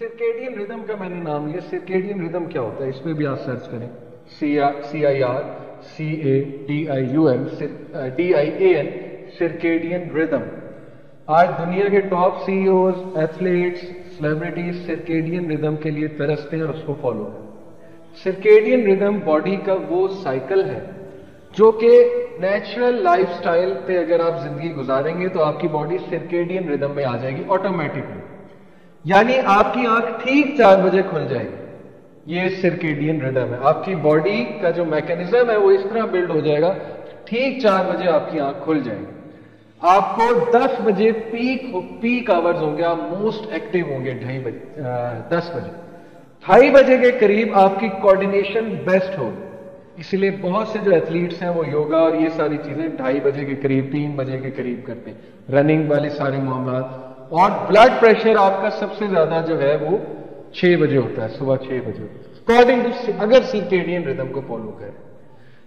Circadian rhythm का मैंने नाम लिया। सर्केडियन रिदम क्या होता है, इस पे भी आप सर्च करें, CIRCADIUM सर्केडियन रिदम। आज दुनिया के top CEOs, athletes, celebrities circadian rhythm के लिए तरसते हैं और उसको फॉलो करते हैं। सर्केडियन रिदम बॉडी का वो साइकिल है जो कि नेचुरल लाइफस्टाइल पे अगर आप जिंदगी गुजारेंगे तो आपकी बॉडी सर्केडियन रिदम में आ जाएगी ऑटोमेटिकली, यानी आपकी आंख ठीक 4 बजे खुल जाएगी। ये सर्केडियन रिदम है। आपकी बॉडी का जो मैकेनिज्म है वो इस तरह बिल्ड हो जाएगा, ठीक 4 बजे आपकी आंख खुल जाएगी। आपको 10 बजे पीक आवर्स होंगे, आप मोस्ट एक्टिव होंगे 10 बजे। 2:30 बजे के करीब आपकी कोऑर्डिनेशन बेस्ट होगी। इसलिए बहुत से जो एथलीट्स हैं वो योगा और ये सारी चीजें 2:30 बजे के करीब, 3 बजे के करीब करते हैं, रनिंग वाले सारे मामला। और ब्लड प्रेशर आपका सबसे ज्यादा जो है वो 6 बजे होता है, सुबह 6 बजे, अकॉर्डिंग टू अगर सर्केडियन रिदम को फॉलो करें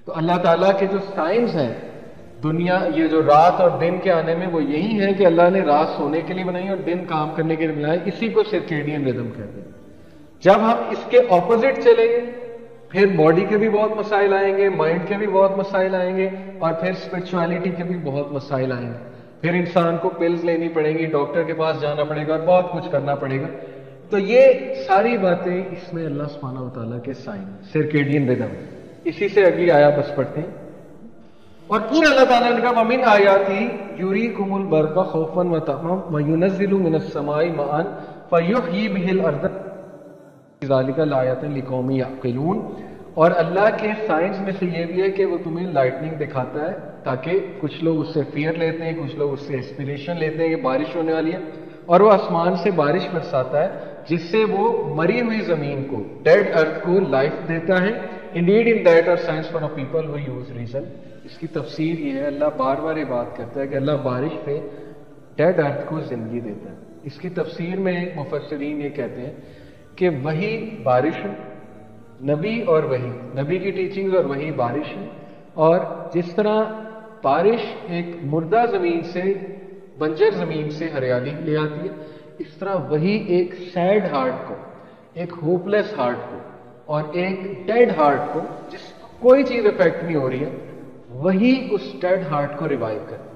तो। अल्लाह ताला के जो साइंस हैं दुनिया, ये जो रात और दिन के आने में, वो यही है कि अल्लाह ने रात सोने के लिए बनाई और दिन काम करने के लिए बनाई। इसी को सर्केडियन रिदम कहते हैं। जब हम इसके ऑपोजिट चलेंगे फिर बॉडी के भी बहुत मसाइल आएंगे, माइंड के भी बहुत मसाइल आएंगे, और फिर स्पिरिचुअलिटी के भी बहुत मसाइल आएंगे। फिर इंसान को पिल्स लेनी पड़ेंगी, डॉक्टर के पास जाना पड़ेगा और बहुत कुछ करना पड़ेगा। तो ये सारी बातें इसमें अल्लाह सुब्हानहू व तआला के साइन, सर्केडियन रिदम। इसी से अगली आया बस पढ़ते हैं। और पूरा अल्लाह ताला ने कहा वमिन आयाती युरीकुमुल बरका खौफन व तमअन व युनज़्ज़िलु मिनस समाई माअन फयुहयी बिहिल अर्द ज़ालिका लायातन लिकौमिन यअक़िलून। और अल्लाह के साइंस में से ये भी है कि वो तुम्हें लाइटनिंग दिखाता है ताकि कुछ लोग उससे फियर लेते हैं, कुछ लोग उससे इंस्पिरेशन लेते हैं कि बारिश होने वाली है, और वो आसमान से बारिश बरसाता है जिससे वो मरी हुई जमीन को, डेड अर्थ को लाइफ देता है। Indeed in that are signs for people who use reason. इसकी तफसीर ये है, अल्लाह बार बार ये बात करता है कि अल्लाह बारिश पे डेड अर्थ को जिंदगी देता है। इसकी तफसीर में मुफस्सिरीन ये कहते हैं कि वही बारिश है, नबी और वही, नबी की टीचिंग्स और वही बारिश है। और जिस तरह बारिश एक मुर्दा जमीन से, बंजर जमीन से हरियाली ले आती है, इस तरह वही एक सैड हार्ट को, एक होपलेस हार्ट को और एक डेड हार्ट को, जिसको कोई चीज इफेक्ट नहीं हो रही है, वही उस डेड हार्ट को रिवाइव करती है।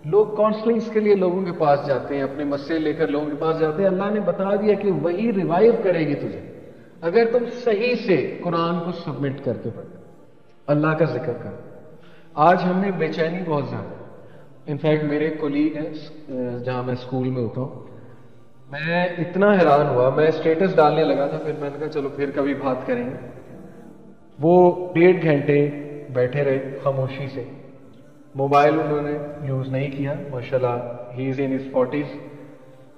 लोग काउंसलिंग्स के लिए लोगों के पास जाते हैं, अपने मसले लेकर लोगों के पास जाते हैं। अल्लाह ने बता दिया कि वही रिवाइव करेगी तुझे अगर तुम सही से कुरान को सबमिट करके पढ़ो, अल्लाह का जिक्र कर। आज हमें बेचैनी बहुत ज्यादा। इनफैक्ट मेरे कोलीग हैं जहां मैं स्कूल में होता हूं, मैं इतना हैरान हुआ, मैं स्टेटस डालने लगा था, फिर मैंने कहा चलो फिर कभी बात करेंगे। वो 1.5 घंटे बैठे रहे खामोशी से, मोबाइल उन्होंने यूज नहीं किया। माशाल्लाह he is in his 40s,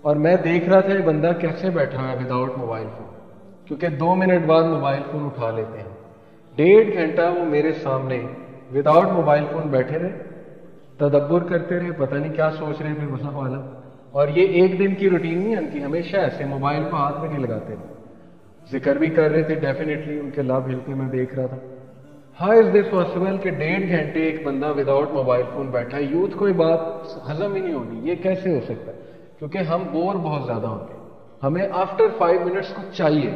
और मैं देख रहा था ये बंदा कैसे बैठा है विदाउट मोबाइल फोन, क्योंकि 2 मिनट बाद मोबाइल फोन उठा लेते हैं। 1.5 घंटा वो मेरे सामने विदाउट मोबाइल फोन बैठे रहे, तदब्बुर करते रहे, पता नहीं क्या सोच रहे थे गुस्सा वाला। और ये एक दिन की रूटीन नहीं है उनकी, हमेशा ऐसे मोबाइल को हाथ में नहीं लगाते थे, जिक्र भी कर रहे थे, डेफिनेटली उनके लाभ हिलते मैं देख रहा था। हाउ इज दिस पॉसिबल कि 1.5 घंटे एक बंदा विदाउट मोबाइल फोन बैठा है? यूथ को ये बात हजम ही नहीं होगी, ये कैसे हो सकता है? क्योंकि हम बोर बहुत ज्यादा होंगे, हमें आफ्टर 5 मिनट्स कुछ चाहिए।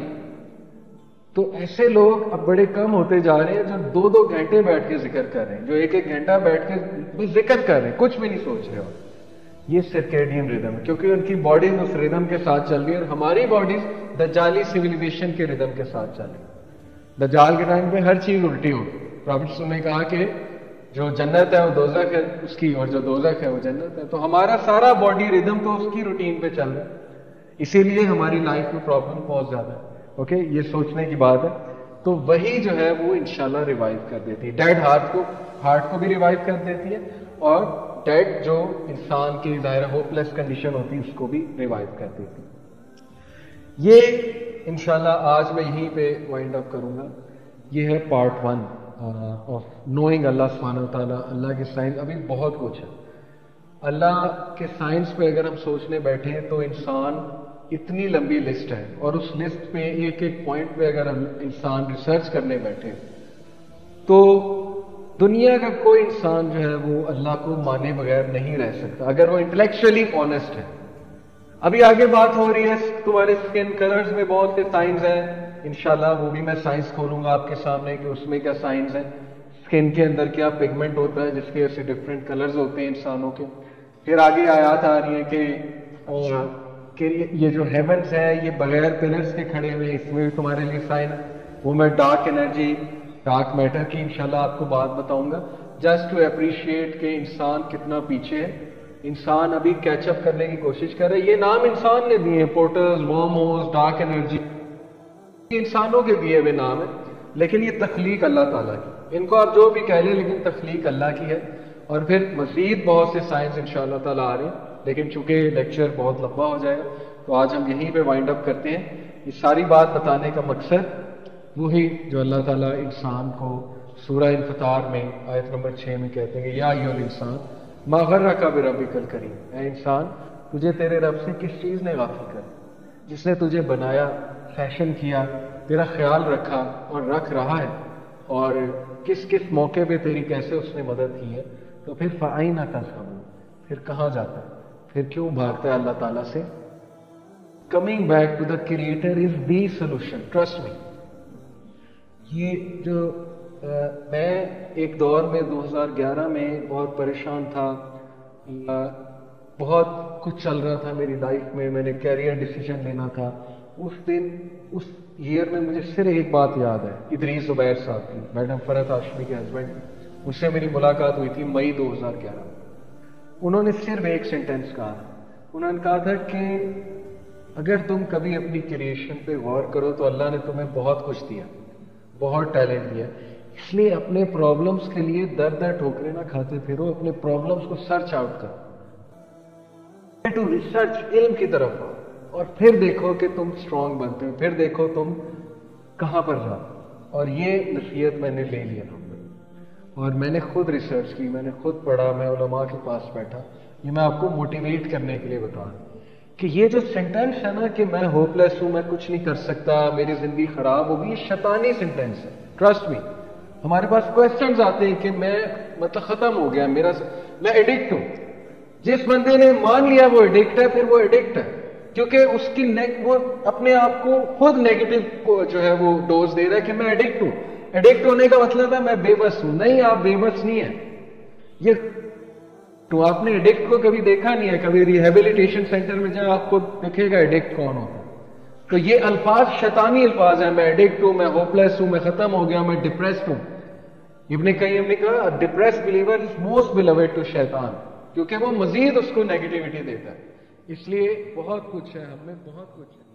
तो ऐसे लोग अब बड़े कम होते जा रहे हैं जो 2-2 घंटे बैठ के जिक्र कर रहे हैं, जो 1-1 घंटा बैठ के बस जिक्र कर रहे हैं, कुछ भी नहीं सोच रहे हो। ये सर्केडियन रिदम है, क्योंकि उनकी बॉडी उस रिदम के साथ चल रही है, और हमारी बॉडीज दज्जाली सिविलाइजेशन के रिदम के साथ चल रही है। दज्जाल के टाइम पे हर चीज उल्टी होगी। प्रॉफिट ने कहा कि जो जन्नत है वो दोजख है उसकी, और जो दोजख है वो जन्नत है। तो हमारा सारा बॉडी रिदम तो उसकी रूटीन पे चल रहा है, इसीलिए हमारी लाइफ में प्रॉब्लम बहुत ज्यादा है। ओके, ये सोचने की बात है। तो वही जो है वो इंशाल्लाह रिवाइव कर देती है, डेड हार्ट को भी रिवाइव कर देती है, और डेड जो इंसान की जाहिर होपलेस कंडीशन होती है उसको भी रिवाइव कर देती है। ये इंशाल्लाह आज मैं यहीं पे वाइंड अप करूंगा। ये है पार्ट 1 ऑफ नोइंग अल्लाह सुब्हानहू व तआला। अल्लाह के साइंस अभी बहुत कुछ है। अल्लाह के साइंस पे अगर हम सोचने बैठे तो इंसान इतनी लंबी लिस्ट है, और उस लिस्ट पे एक एक पॉइंट पे अगर हम इंसान रिसर्च करने बैठे तो दुनिया का कोई इंसान जो है वो अल्लाह को माने बगैर नहीं रह सकता, अगर वो इंटेलेक्चुअली ऑनेस्ट है। अभी आगे बात हो रही है तुम्हारे स्किन कलर्स में बहुत से साइंस हैं, इंशाल्लाह वो भी मैं साइंस खोलूंगा आपके सामने कि उसमें क्या साइंस हैं, स्किन के अंदर क्या पिगमेंट होता है जिसके वजह से डिफरेंट कलर्स होते हैं इंसानों के। फिर आगे आयत आ रही है कि ये जो हेवंस है ये बगैर पिलर्स के खड़े हुए, इसमें भी तुम्हारे लिए साइन है। वो मैं डार्क एनर्जी, डार्क मैटर की इंशाल्लाह आपको बात बताऊंगा, जस्ट टू अप्रिशिएट कि इंसान कितना पीछे है। इंसान अभी कैचअप करने की कोशिश कर रहा है। ये नाम इंसान ने दिए, पोर्टर्स, वर्महोल्स, डार्क एनर्जी, इंसानों के दिए हुए नाम है, लेकिन ये तख्लीक अल्लाह ताला की। इनको आप जो भी कह लें, लेकिन तख्लीक अल्लाह की है। और फिर मजीद बहुत से साइंस इंशाअल्लाह ताला आ रहे हैं, लेकिन चूंकि लेक्चर बहुत लंबा हो जाएगा तो आज हम यहीं पे वाइंड अप करते हैं। ये सारी बात बताने का मकसद वही जो अल्लाह ताला इंसान को सूरह इन्फितार में आयत नंबर 6 में कहते हैं कि या अय्युहल इंसान मा गर्रका बिरब्बिकल करीम, ऐ इंसान तुझे तेरे रब से किस चीज ने गाफिल कर, जिसने तुझे बनाया, फैशन किया, तेरा ख्याल रखा और रख रहा है, और किस किस मौके पे तेरी कैसे उसने मदद की है। तो फिर फ़ाइना तज़हबून, फिर कहाँ जाता है, फिर क्यों भागता है अल्लाह ताला से। Coming back to the creator is the solution, trust me. ये जो मैं एक दौर में 2011 में बहुत परेशान था, बहुत कुछ चल रहा था मेरी लाइफ में, मैंने कैरियर डिसीजन लेना था। उस दिन उस ईयर में मुझे सिर्फ एक बात याद है, इदरीस ज़ुबैर साहब की, मैडम फरहत हाशमी के हस्बैंड, उससे मेरी मुलाकात हुई थी मई 2011। उन्होंने सिर्फ एक सेंटेंस कहा, उन्होंने कहा था कि अगर तुम कभी अपनी क्रिएशन पे गौर करो तो अल्लाह ने तुम्हें बहुत कुछ दिया, बहुत टैलेंट दिया, इसलिए अपने प्रॉब्लम्स के लिए दर दर ठोकरे ना खाते फिरो, अपने प्रॉब्लम्स को सर्च आउट करो, टू रिसर्च, इल्म की तरफ आओ, और फिर देखो कि तुम स्ट्रांग बनते हो, फिर देखो तुम कहां पर जाओ। और ये नसीहत मैंने ले लिया और मैंने खुद रिसर्च की, मैंने खुद पढ़ा, मैं उलमा के पास बैठा। ये मैं आपको मोटिवेट करने के लिए बता रहा हूं कि ये जो सेंटेंस है ना कि मैं होपलेस हूं, मैं कुछ नहीं कर सकता, मेरी जिंदगी खराब होगी, ये शैतानी सेंटेंस है। ट्रस्ट मी, हमारे पास क्वेश्चंस आते हैं कि मैं मतलब खत्म हो गया मेरा, मैं एडिक्ट हूं। जिस बंदे ने मान लिया वो एडिक्ट है, फिर वो एडिक्ट है, क्योंकि उसकी वो अपने आप को खुद नेगेटिव को जो है वो डोज दे रहा है कि मैं एडिक्ट हूं। एडिक्ट होने का मतलब है मैं बेबस हूं। नहीं, आप बेबस नहीं है। ये तो आपने एडिक्ट को कभी देखा नहीं है, कभी रिहेबिलिटेशन सेंटर में जाए आपको दिखेगा एडिक्ट कौन होता है। तो ये अल्फाज शैतानी अल्फाज है, मैं एडिक्ट हूं, मैं होपलेस हूं, मैं खत्म हो गया, मैं डिप्रेस्ड हूं। इब्ने कय्यम ने कहा depressed believer is most beloved to शैतान, क्योंकि वो मजीद उसको नेगेटिविटी देता है। इसलिए बहुत कुछ है, हमें बहुत कुछ है।